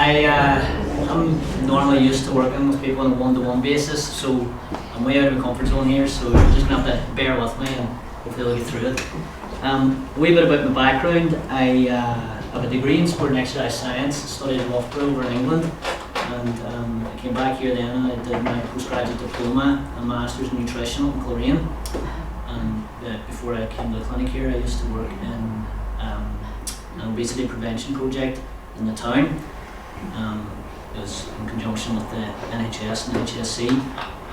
I'm normally used to working with people on a one-to-one basis, so I'm way out of my comfort zone here, so you're just going to have to bear with me and hopefully I'll get through it. A wee bit about my background. I have a degree in sport and exercise science, studied at Loughborough over in England, and I came back here then and I did my postgraduate diploma and master's in nutrition in Coleraine. And before I came to the clinic here, I used to work in an obesity prevention project in the town. It was in conjunction with the NHS and NHSC,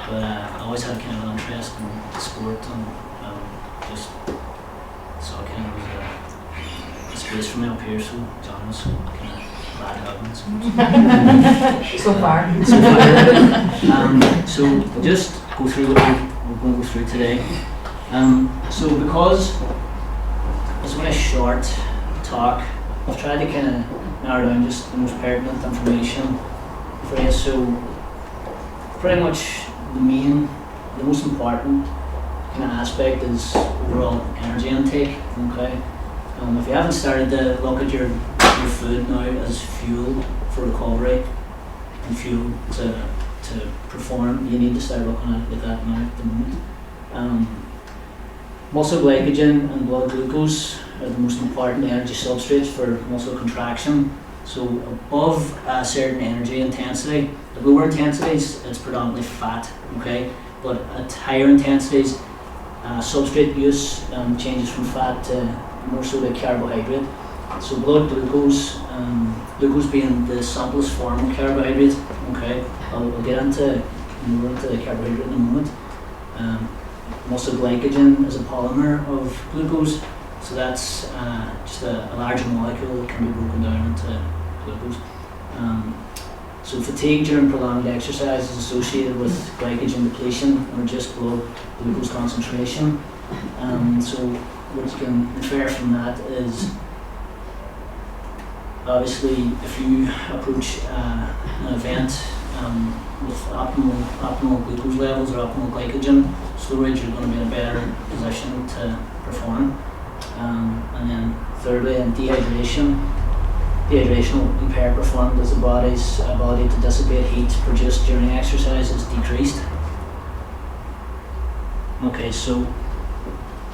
but I always had kind of an interest in sport and just saw kind of was a space for me up here, so John was kind of glad to have me. So far. So just go through what we're going to go through today. So because it's only a short talk, I've tried to kind of narrow down just the most pertinent information for you. So pretty much the most important kind of aspect is overall energy intake. Okay. If you haven't started to look at your food now as fuel for recovery and fuel to perform, you need to start looking at it like that now at the moment. Muscle glycogen and blood glucose are the most important energy substrates for muscle contraction. So above a certain energy intensity, at lower intensities it's predominantly fat, okay? But at higher intensities, substrate use changes from fat to more so to carbohydrate. So blood glucose, glucose being the simplest form of carbohydrate, okay? I'll get into more into the carbohydrate in a moment. Muscle glycogen is a polymer of glucose, so that's just a larger molecule that can be broken down into glucose. So fatigue during prolonged exercise is associated with glycogen depletion and reduced blood glucose concentration. So what you can infer from that is, obviously, if you approach an event with optimal glucose levels or optimal glycogen storage, you're going to be in a better position to perform. And then thirdly, in dehydration will impair performance as the body's ability to dissipate heat produced during exercise is decreased. Okay, so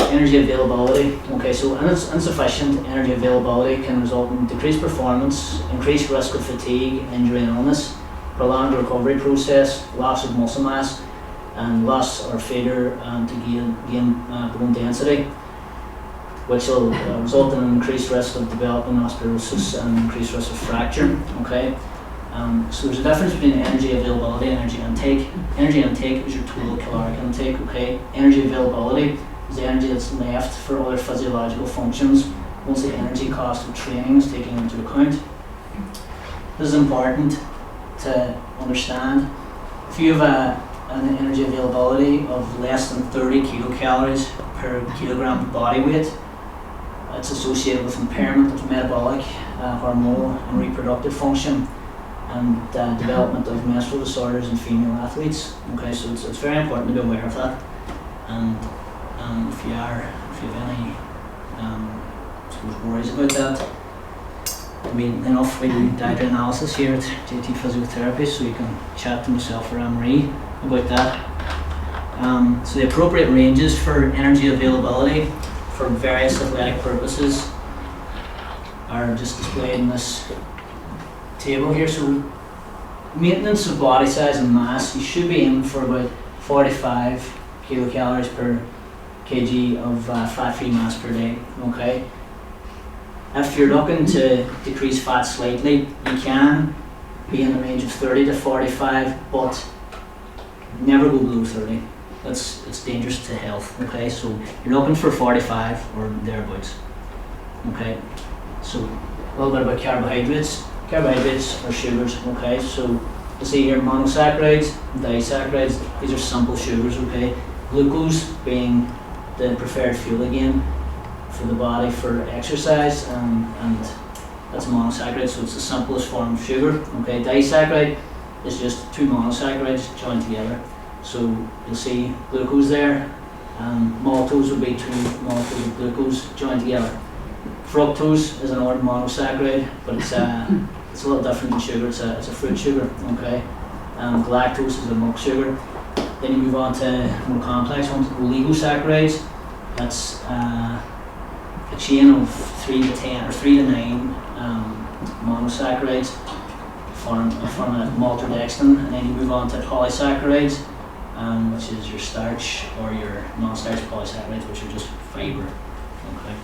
energy availability. Okay, so insufficient energy availability can result in decreased performance, increased risk of fatigue, injury and illness, prolonged recovery process, loss of muscle mass, and loss or failure to gain bone density, which will result in an increased risk of developing osteoporosis and increased risk of fracture. Okay, so there's a difference between energy availability and energy intake. Energy intake is your total caloric intake. Okay, energy availability is the energy that's left for other physiological functions once the energy cost of training is taken into account. This is important to understand. If you have an energy availability of less than 30 kilocalories per kilogram of body weight, it's associated with impairment of metabolic, hormonal and reproductive function and development of menstrual disorders in female athletes. Okay, so it's very important to be aware of that. And if you have any worries about that, I mean, enough we do dietary analysis here at JT Physiotherapy, so you can chat to myself or Anne-Marie about that. So the appropriate ranges for energy availability for various athletic purposes are just displayed in this table here. So maintenance of body size and mass, you should be aiming for about 45 kilocalories per kg of fat-free mass per day. Okay. If you're looking to decrease fat slightly, you can be in the range of 30 to 45, but never go below 30. It's dangerous to health. Okay, so you're looking for 45 or thereabouts. Okay, so a little bit about carbohydrates. Carbohydrates are sugars. Okay, so you see here monosaccharides and disaccharides. These are simple sugars. Okay, glucose being the preferred fuel again for the body for exercise, and that's monosaccharide, so it's the simplest form of sugar. Okay, disaccharide is just two monosaccharides joined together. So you'll see glucose there, maltose would be two molecules of glucose joined together. Fructose is another monosaccharide, but it's a little different than sugar. It's a fruit sugar. Okay. Galactose is a milk sugar. Then you move on to more complex ones, oligosaccharides. That's a chain of 3 to 10 or 3 to 9 monosaccharides from a maltodextrin, and then you move on to polysaccharides, which is your starch or your non-starch polysaccharides, which are just fiber. Okay.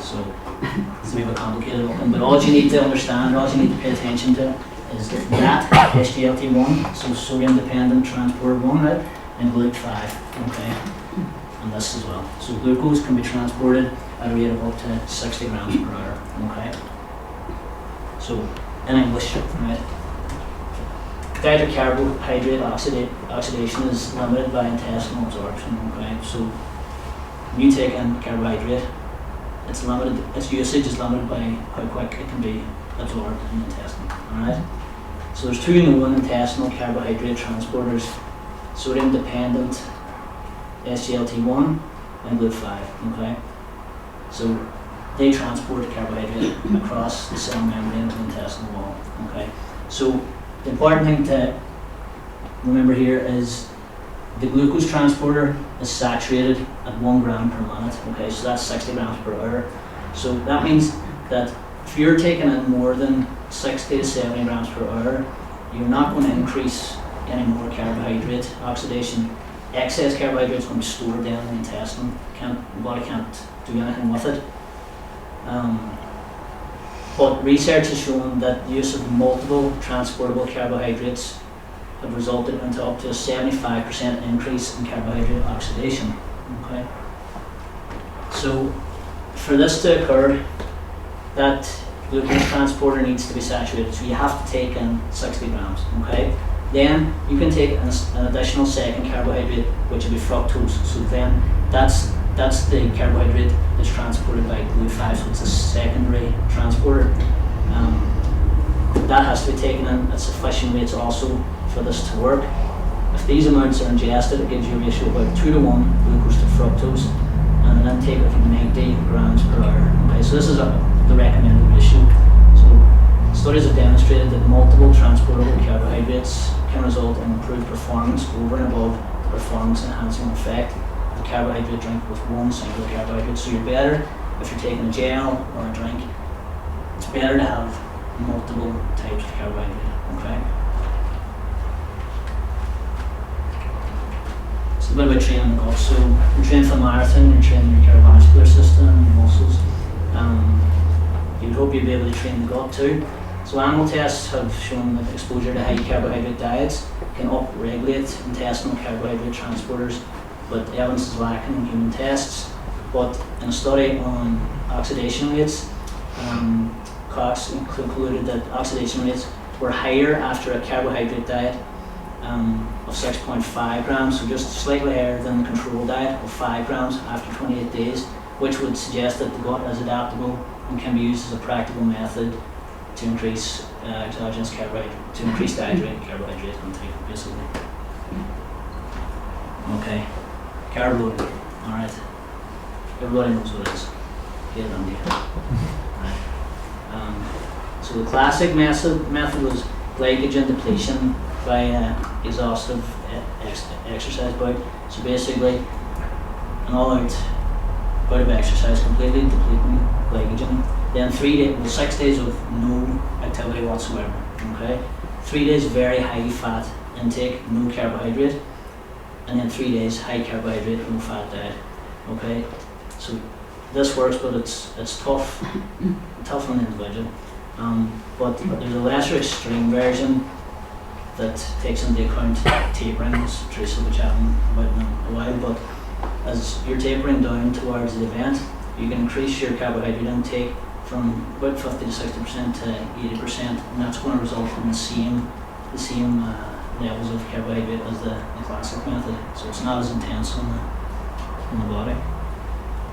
So it's a bit of a complicated looking, but all you need to understand, all you need to pay attention to is that SGLT1, so sodium dependent transporter 1, right, and GLUT5, okay, and this as well. So glucose can be transported at a rate of up to 60 grams per hour, okay. So in English, right, diet of carbohydrate oxidation is limited by intestinal absorption, okay. So when you take in carbohydrate, its usage is limited by how quick it can be absorbed in the intestine, alright. So there's two known intestinal carbohydrate transporters, sodium dependent SGLT1 and GLUT5, okay? So they transport carbohydrate across the cell membrane of the intestinal wall, okay? So the important thing to remember here is the glucose transporter is saturated at 1 gram per minute, okay? So that's 60 grams per hour. So that means that if you're taking in more than 60 to 70 grams per hour, you're not going to increase any more carbohydrate oxidation. Excess carbohydrate is going to be stored down in the intestine. The body can't do anything with it. But research has shown that the use of multiple transportable carbohydrates have resulted into up to a 75% increase in carbohydrate oxidation. Okay. So for this to occur, that glucose transporter needs to be saturated, so you have to take in 60 grams, okay? Then you can take an additional second carbohydrate, which will be fructose. So then that's the carbohydrate that's transported by GLUT5, so it's a secondary transporter. That has to be taken in at sufficient rates also for this to work. If these amounts are ingested, it gives you a ratio of about 2 to 1 glucose to fructose, and an intake of 90 grams per hour. Okay, so this is the recommended ratio. So studies have demonstrated that multiple transportable carbohydrates can result in improved performance over and above the performance enhancing effect of a carbohydrate drink with one single carbohydrate. So you're better if you're taking a gel or a drink. It's better to have multiple types of carbohydrate. Okay. So a bit about training the gut. So you're training for a marathon, you're training your cardiovascular system, your muscles. You'd hope you'd be able to train the gut too. So animal tests have shown that exposure to high carbohydrate diets can up-regulate intestinal carbohydrate transporters, but evidence is lacking in human tests. But in a study on oxidation rates, Cox concluded that oxidation rates were higher after a carbohydrate diet of 6.5 grams, so just slightly higher than the control diet of 5 grams after 28 days, which would suggest that the gut is adaptable and can be used as a practical method to increase exogenous carbohydrate, to increase dihydrated carbohydrate intake, basically. Okay, carb loading. All right, everybody knows what it is. Get it on there. Right. So the classic method was glycogen depletion by exhaustive exercise bout. So basically, an all-out bout of exercise, completely depleting glycogen. Then 6 days of no activity whatsoever. Okay, 3 days very high fat intake, no carbohydrate, and then 3 days high carbohydrate, no fat diet. Okay, so this works, but it's tough on the individual. But there's a lesser extreme version that takes into account tapering, as Teresa will be chatting about in a while. But as you're tapering down towards the event, you can increase your carbohydrate intake from about 50 to 60% to 80%, and that's going to result in the same levels of carbohydrate as the classic method. So it's not as intense on the body.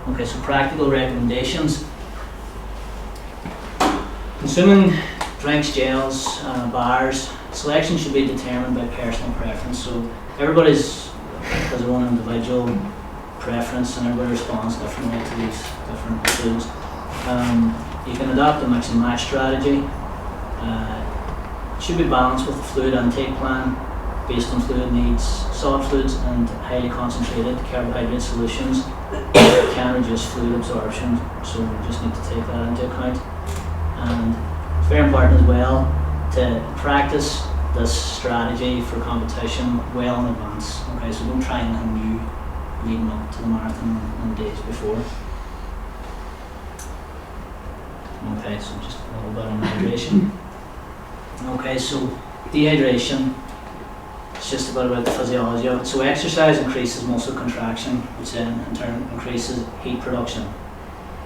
Okay, so practical recommendations. Consuming drinks, gels, bars, selection should be determined by personal preference. So everybody's has their own individual preference, and everybody responds differently to these different fluids. You can adopt a mix and match strategy. It should be balanced with the fluid intake plan based on fluid needs. Solid fluids and highly concentrated carbohydrate solutions can reduce fluid absorption, so we just need to take that into account. And it's very important as well to practice this strategy for competition well in advance. Okay, so don't try anything new leading up to the marathon in the days before. Okay, so just a little bit on hydration. Okay, so dehydration, it's just about the physiology of it. So exercise increases muscle contraction, which then in turn increases heat production,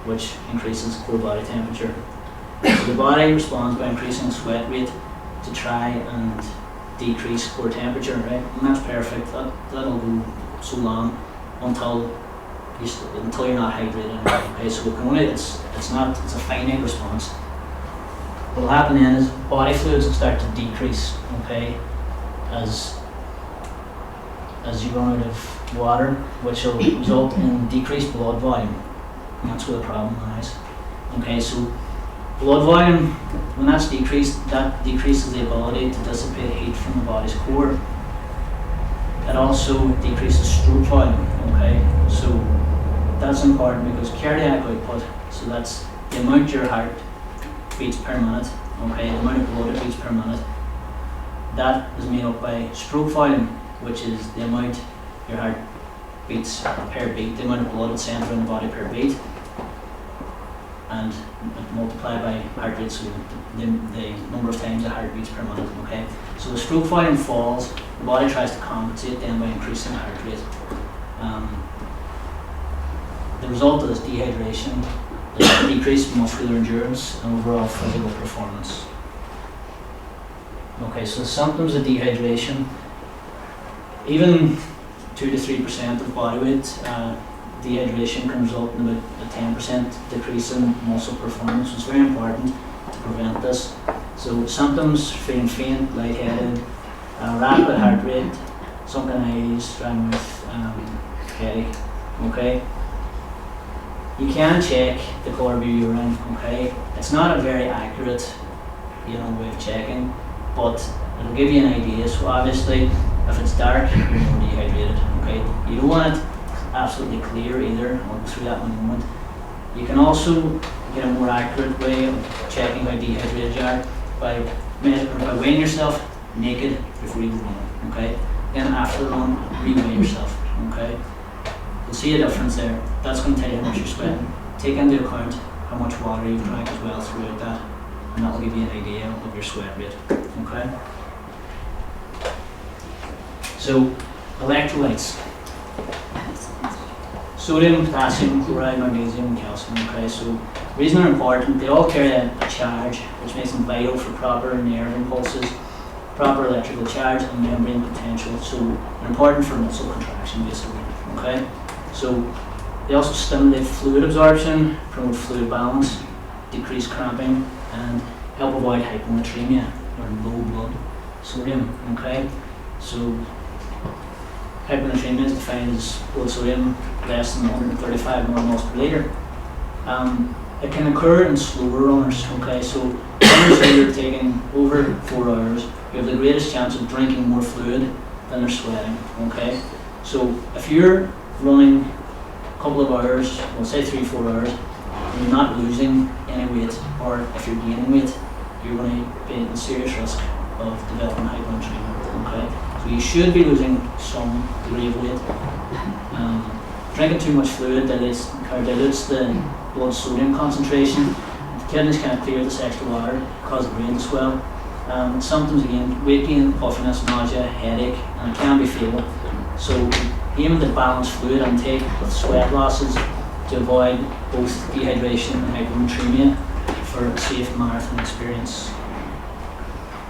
which increases core body temperature. So the body responds by increasing the sweat rate to try and decrease core temperature, right? And that's perfect. That'll go so long until you're not hydrated. Okay, so it's a finite response. What will happen then is body fluids will start to decrease, okay, as you run out of water, which will result in decreased blood volume. And that's where the problem lies. Okay, so blood volume, when that's decreased, that decreases the ability to dissipate heat from the body's core. It also decreases stroke volume, okay? So that's important because cardiac output, so that's the amount your heart beats per minute, okay, the amount of blood it beats per minute, that is made up by stroke volume, which is the amount your heart beats per beat, the amount of blood it's sent around the body per beat, and multiplied by heart rate, so the number of times the heart beats per minute, okay. So the stroke volume falls, the body tries to compensate then by increasing heart rate. The result of this dehydration is decreased muscular endurance and overall physical performance. Okay, so the symptoms of dehydration, even 2 to 3% of body weight, dehydration can result in about a 10% decrease in muscle performance. So it's very important to prevent this. So symptoms: feeling faint, lightheaded, rapid heart rate, sunken eyes, dry mouth, headache. Okay. You can check the colour of your urine. Okay. It's not a very accurate, way of checking, but it'll give you an idea. So obviously, if it's dark, you're more dehydrated. Okay. You don't want it absolutely clear either. I'll go through that in a moment. You can also get a more accurate way of checking how dehydrated you are by weighing yourself naked before you go run. Okay. Then after the run, reweigh yourself. Okay. You'll see a difference there. That's going to tell you how much you're sweating. Take into account how much water you've drank as well throughout that, and that will give you an idea of your sweat rate. Okay. So electrolytes: sodium, potassium, chloride, magnesium, and calcium. Okay, so the reason they're important, they all carry a charge, which makes them vital for proper nerve impulses, proper electrical charge, and membrane potential. So they're important for muscle contraction, basically. Okay, so they also stimulate fluid absorption, promote fluid balance, decrease cramping, and help avoid hyponatremia or low blood sodium. Okay, so hyponatremia is defined as blood sodium less than 135 millimoles per litre. It can occur in slower runners. Okay, so runners who are taking over 4 hours, you have the greatest chance of drinking more fluid than they're sweating. Okay, so if you're running a couple of hours, we'll say 3-4 hours, and you're not losing any weight, or if you're gaining weight, you're going to be at serious risk of developing hyponatremia. Okay. So you should be losing some degree of weight. Drinking too much fluid dilutes the blood sodium concentration. The kidneys can't clear this extra water, cause the brain to swell. Symptoms again: weight gain, puffiness, nausea, headache, and it can be fatal. So aim to balance fluid intake with sweat losses to avoid both dehydration and hyponatremia for a safe marathon experience.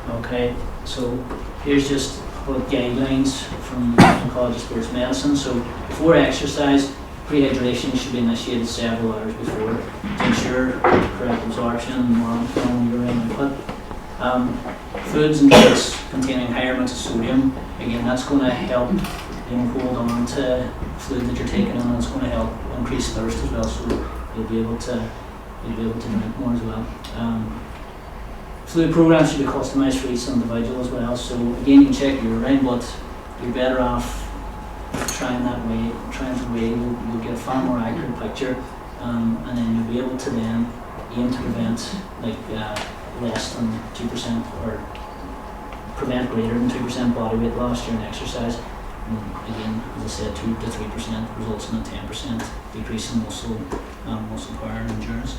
Okay, so here's just guidelines from the American College of Sports Medicine. So before exercise, prehydration should be initiated several hours before to ensure correct absorption and normal urine input. Foods and drinks containing higher amounts of sodium, again, that's going to help hold on to fluid that you're taking in, and it's going to help increase thirst as well. So you'll be able to drink more as well. Fluid programs should be customised for each individual as well. So again, you can check your urine, but you're better off trying that way. You'll get a far more accurate picture, and then you'll be able to then aim to prevent less than 2% or prevent greater than 2% body weight loss during exercise. And again, as I said, 2 to 3% results in a 10% decrease in muscle power and endurance.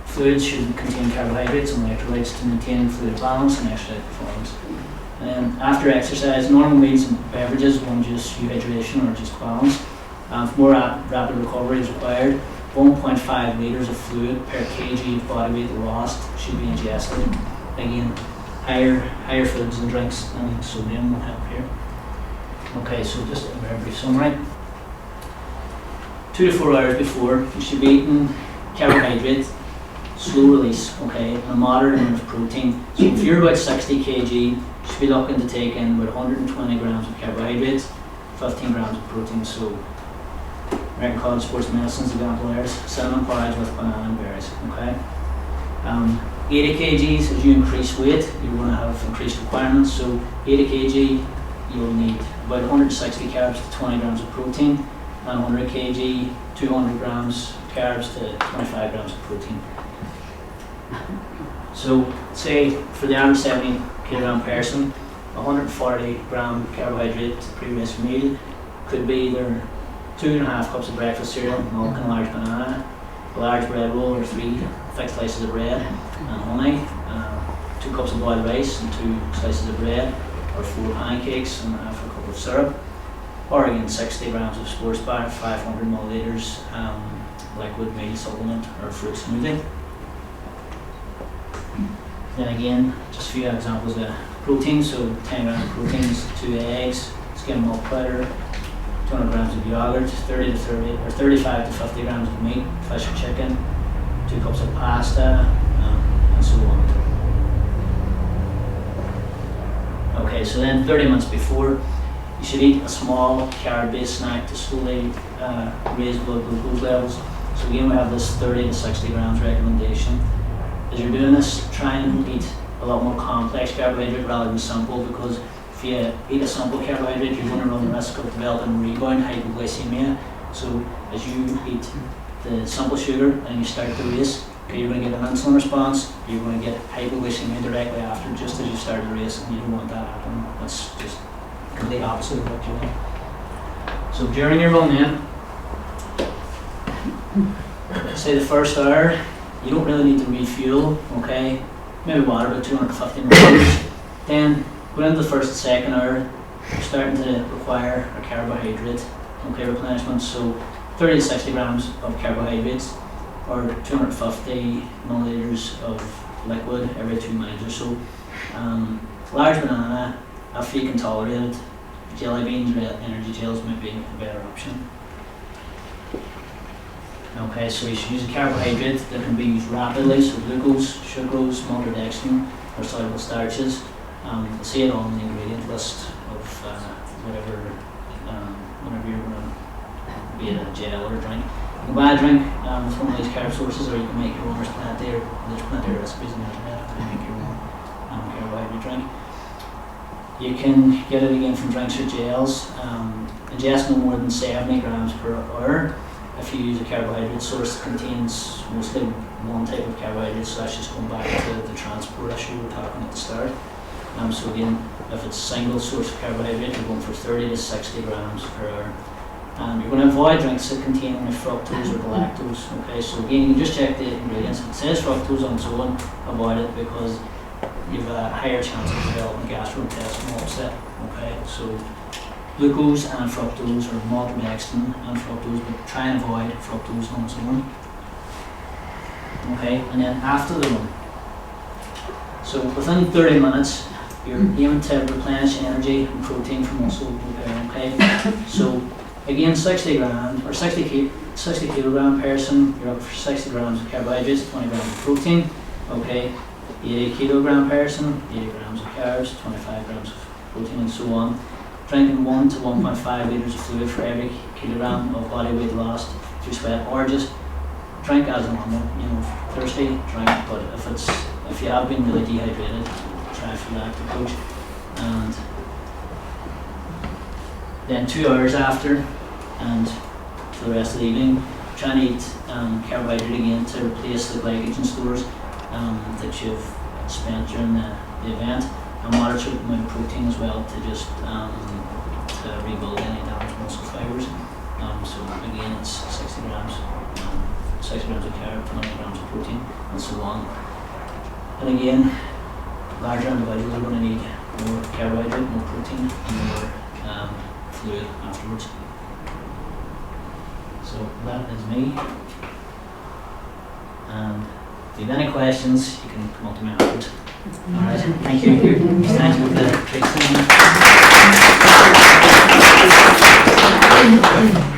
Fluids should contain carbohydrates and electrolytes to maintain fluid balance and exercise performance. And then after exercise, normal meals and beverages, one juice, hydration, or just balance. For more rapid recovery is required. 1.5 litres of fluid per kg of body weight lost should be ingested. Again, higher foods and drinks and sodium will help here. Okay, so just a very brief summary. 2 to 4 hours before, you should be eating carbohydrates, slow release, okay, and a moderate amount of protein. So if you're about 60 kg, you should be looking to take in about 120 grams of carbohydrates, 15 grams of protein. So American College of Sports Medicine's example there is cinnamon porridge with banana and berries, okay. 80 kgs, as you increase weight, you're going to have increased requirements. So 80 kg, you'll need about 160 carbs to 20 grams of protein, and 100 kg, 200 grams carbs to 25 grams of protein. So say for the average 70 kilogram person, 140 gram carbohydrate pre-race meal could be either 2.5 cups of breakfast cereal, milk and a large banana, a large bread roll or 3 thick slices of bread and honey, 2 cups of boiled rice and 2 slices of bread, or 4 pancakes and half a cup of syrup, or again 60 grams of sports bar, 500 milliliters liquid meal supplement or fruit smoothie. Then again, just a few examples of protein. So 10 grams of proteins, 2 eggs, skim milk powder, 200 grams of yogurt, 35 to 50 grams of meat, fish or chicken, 2 cups of pasta, and so on. Okay, so then 30 minutes before, you should eat a small carb-based snack to slowly raise blood glucose levels. So again, we have this 30 to 60 grams recommendation. As you're doing this, try and eat a lot more complex carbohydrate rather than simple, because if you eat a simple carbohydrate, you're going to run the risk of developing rebound hypoglycemia. So as you eat the simple sugar and you start the race, okay, you're going to get an insulin response, you're going to get hypoglycemia directly after, just as you start the race, and you don't want that to happen. That's just the opposite of what you want. So during your run then, say the first hour, you don't really need to refuel, okay? Maybe water about 250 milliliters. Then going into the first and second hour, you're starting to require a carbohydrate, okay, replenishment. So 30 to 60 grams of carbohydrates, or 250 milliliters of liquid every 2 miles or so. Large banana, if you can tolerate it. Jelly beans or energy gels might be a better option. Okay, so you should use a carbohydrate that can be used rapidly, so glucose, sucrose, maltodextrin, or soluble starches. You'll see it on the ingredient list of whatever you're going to, be it a gel or a drink. You can buy a drink with one of these carb sources, or you can make your own. There's plenty of recipes on the internet to make your own carbohydrate drink. You can get it again from drinks or gels. Ingest no more than 70 grams per hour. If you use a carbohydrate source that contains mostly one type of carbohydrate, so that's just going back to the transport issue we were talking at the start. So again, if it's a single source of carbohydrate, you're going for 30 to 60 grams per hour. You're going to avoid drinks that contain only fructose or galactose. Okay, so again, you can just check the ingredients. If it says fructose on its own, avoid it, because you have a higher chance of developing gastrointestinal upset. Okay, so glucose and fructose, or maltodextrin and fructose, but try and avoid fructose on its own. Okay, and then after the run, so within 30 minutes, you're aiming to replenish energy and protein from muscle repair. Okay, so again, 60 kilogram person, you're up for 60 grams of carbohydrates, 20 grams of protein. Okay, 80 kilogram person, 80 grams of carbs, 25 grams of protein, and so on. drinking 1 to 1.5 litres of fluid for every kilogram of body weight lost through sweat, or just drink as normal. Thirsty, drink, but if you have been really dehydrated, try for the lactic approach. And then 2 hours after, and for the rest of the evening, try and eat carbohydrate again to replace the glycogen stores that you've spent during the event, and moderate amount of protein as well to just to rebuild any damaged muscle fibers. So again, it's 60 grams of carb, 20 grams of protein, and so on. And again, larger individuals are going to need more carbohydrate, more protein, and more fluid afterwards. So that is me. And if you have any questions, you can come up to me afterwards. Alright, thank you. Thank you for the tricks.